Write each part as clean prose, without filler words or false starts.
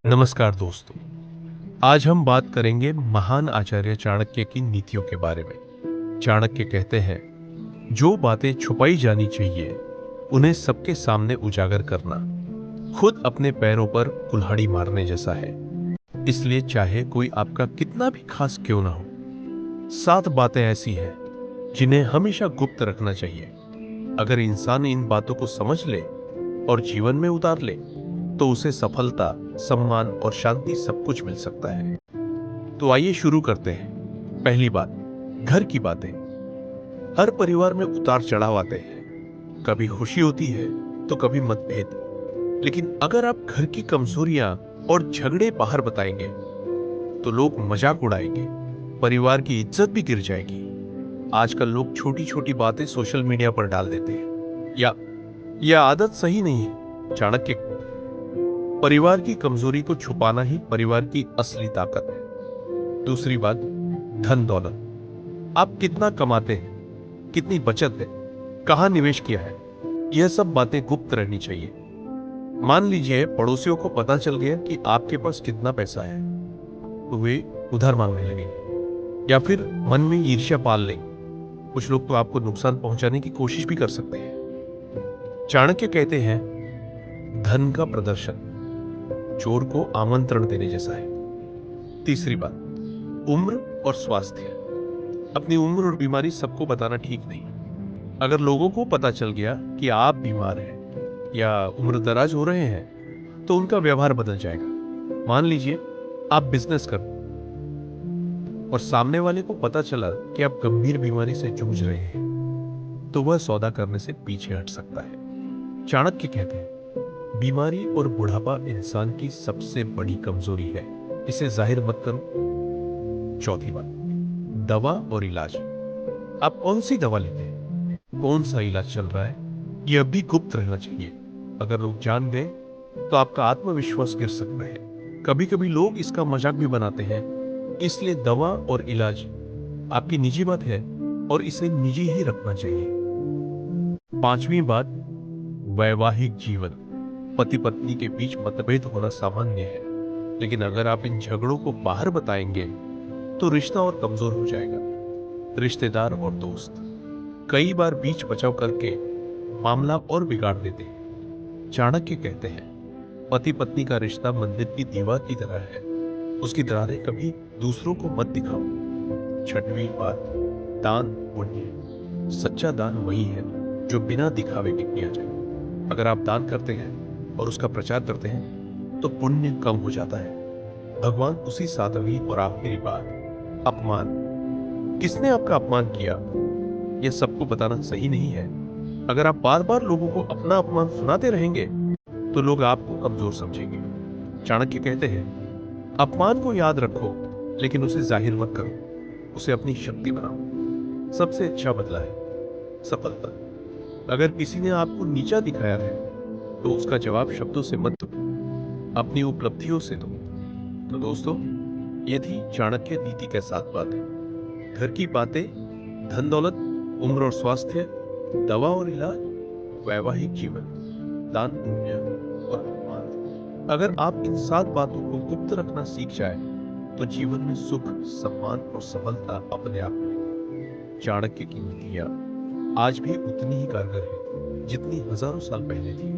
नमस्कार दोस्तों। आज हम बात करेंगे महान आचार्य चाणक्य की नीतियों के बारे में। चाणक्य कहते हैं, जो बातें छुपाई जानी चाहिए उन्हें सबके सामने उजागर करना खुद अपने पैरों पर कुल्हाड़ी मारने जैसा है। इसलिए चाहे कोई आपका कितना भी खास क्यों ना हो, 7 बातें ऐसी हैं जिन्हें हमेशा गुप्त रखना चाहिए। अगर इंसान इन बातों को समझ ले और जीवन में उतार ले तो उसे सफलता, सम्मान और शांति सब कुछ मिल सकता है। तो आइए शुरू करते हैं। पहली बात, घर की बातें। हर परिवार में उतार चढ़ाव आते हैं। कभी खुशी होती है तो कभी मतभेद। लेकिन अगर आप घर की कमजोरियां और झगड़े बाहर बताएंगे तो लोग मजाक उड़ाएंगे, परिवार की इज्जत भी गिर जाएगी। आजकल लोग छोटी छोटी बातें सोशल मीडिया पर डाल देते हैं। यह आदत सही नहीं है। चाणक्य, परिवार की कमजोरी को छुपाना ही परिवार की असली ताकत है। दूसरी बात, धन दौलत। आप कितना कमाते हैं, कितनी बचत है, कहां निवेश किया है, यह सब बातें गुप्त रहनी चाहिए। मान लीजिए पड़ोसियों को पता चल गया कि आपके पास कितना पैसा है, तो वे उधार मांगने लगे या फिर मन में ईर्ष्या पाल लें। कुछ लोग तो आपको नुकसान पहुंचाने की कोशिश भी कर सकते हैं। चाणक्य कहते हैं, धन का प्रदर्शन चोर को आमंत्रण देने जैसा है। तीसरी बात, उम्र और स्वास्थ्य। अपनी उम्र और बीमारी सबको बताना ठीक नहीं। अगर लोगों को पता चल गया कि आप बीमार हैं या उम्र दराज हो रहे हैं तो उनका व्यवहार बदल जाएगा। मान लीजिए आप बिजनेस कर और सामने वाले को पता चला कि आप गंभीर बीमारी से जूझ रहे हैं तो वह सौदा करने से पीछे हट सकता है। चाणक्य कहते हैं, बीमारी और बुढ़ापा इंसान की सबसे बड़ी कमजोरी है, इसे जाहिर मत करो। चौथी बात, दवा और इलाज। आप कौन सी दवा लेते हैं, कौन सा इलाज चल रहा है, यह भी गुप्त रहना चाहिए। अगर लोग जान गए तो आपका आत्मविश्वास गिर सकता है। कभी कभी लोग इसका मजाक भी बनाते हैं। इसलिए दवा और इलाज आपकी निजी बात है और इसे निजी ही रखना चाहिए। पांचवी बात, वैवाहिक जीवन। पति पत्नी के बीच मतभेद होना सामान्य है, लेकिन अगर आप इन झगड़ों को बाहर बताएंगे तो रिश्ता और कमजोर हो जाएगा। रिश्तेदार और दोस्त कई बार बीच बचाव करके मामला और बिगाड़ देते हैं। चाणक्य कहते हैं, पति पत्नी का रिश्ता मंदिर की दीवार की तरह है, उसकी दरारें कभी दूसरों को मत दिखाओ। छठवीं बात, दान पुण्य। सच्चा दान वही है जो बिना दिखावे के किया जाए। अगर आप दान करते हैं और उसका प्रचार करते हैं तो पुण्य कम हो जाता है। भगवान उसी 7वीं और आखिरी बात, अपमान। किसने आपका अपमान किया यह सबको बताना सही नहीं है। अगर आप बार बार लोगों को अपना अपमान सुनाते रहेंगे तो लोग आपको कमजोर समझेंगे। चाणक्य कहते हैं, अपमान को याद रखो लेकिन उसे जाहिर मत करो, उसे अपनी शक्ति बनाओ। सबसे अच्छा बदला है सफलता। अगर किसी ने आपको नीचा दिखाया है तो उसका जवाब शब्दों से मत दो, अपनी उपलब्धियों से दो। तो दोस्तों, ये थी चाणक्य नीति के 7 बातें। घर की बातें, धन दौलत, उम्र और स्वास्थ्य, दवा और इलाज, वैवाहिक जीवन, दान पुण्य और अपमान। अगर आप इन 7 बातों को गुप्त रखना सीख जाए तो जीवन में सुख, सम्मान और सफलता अपने आप मिलेगी। चाणक्य की नीतियां आज भी उतनी ही कारगर है जितनी हजारों साल पहले थी।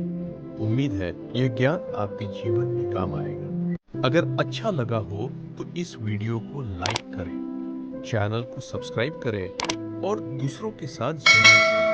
उम्मीद है यह ज्ञान आपके जीवन में काम आएगा। अगर अच्छा लगा हो तो इस वीडियो को लाइक करें, चैनल को सब्सक्राइब करें और दूसरों के साथ जरूर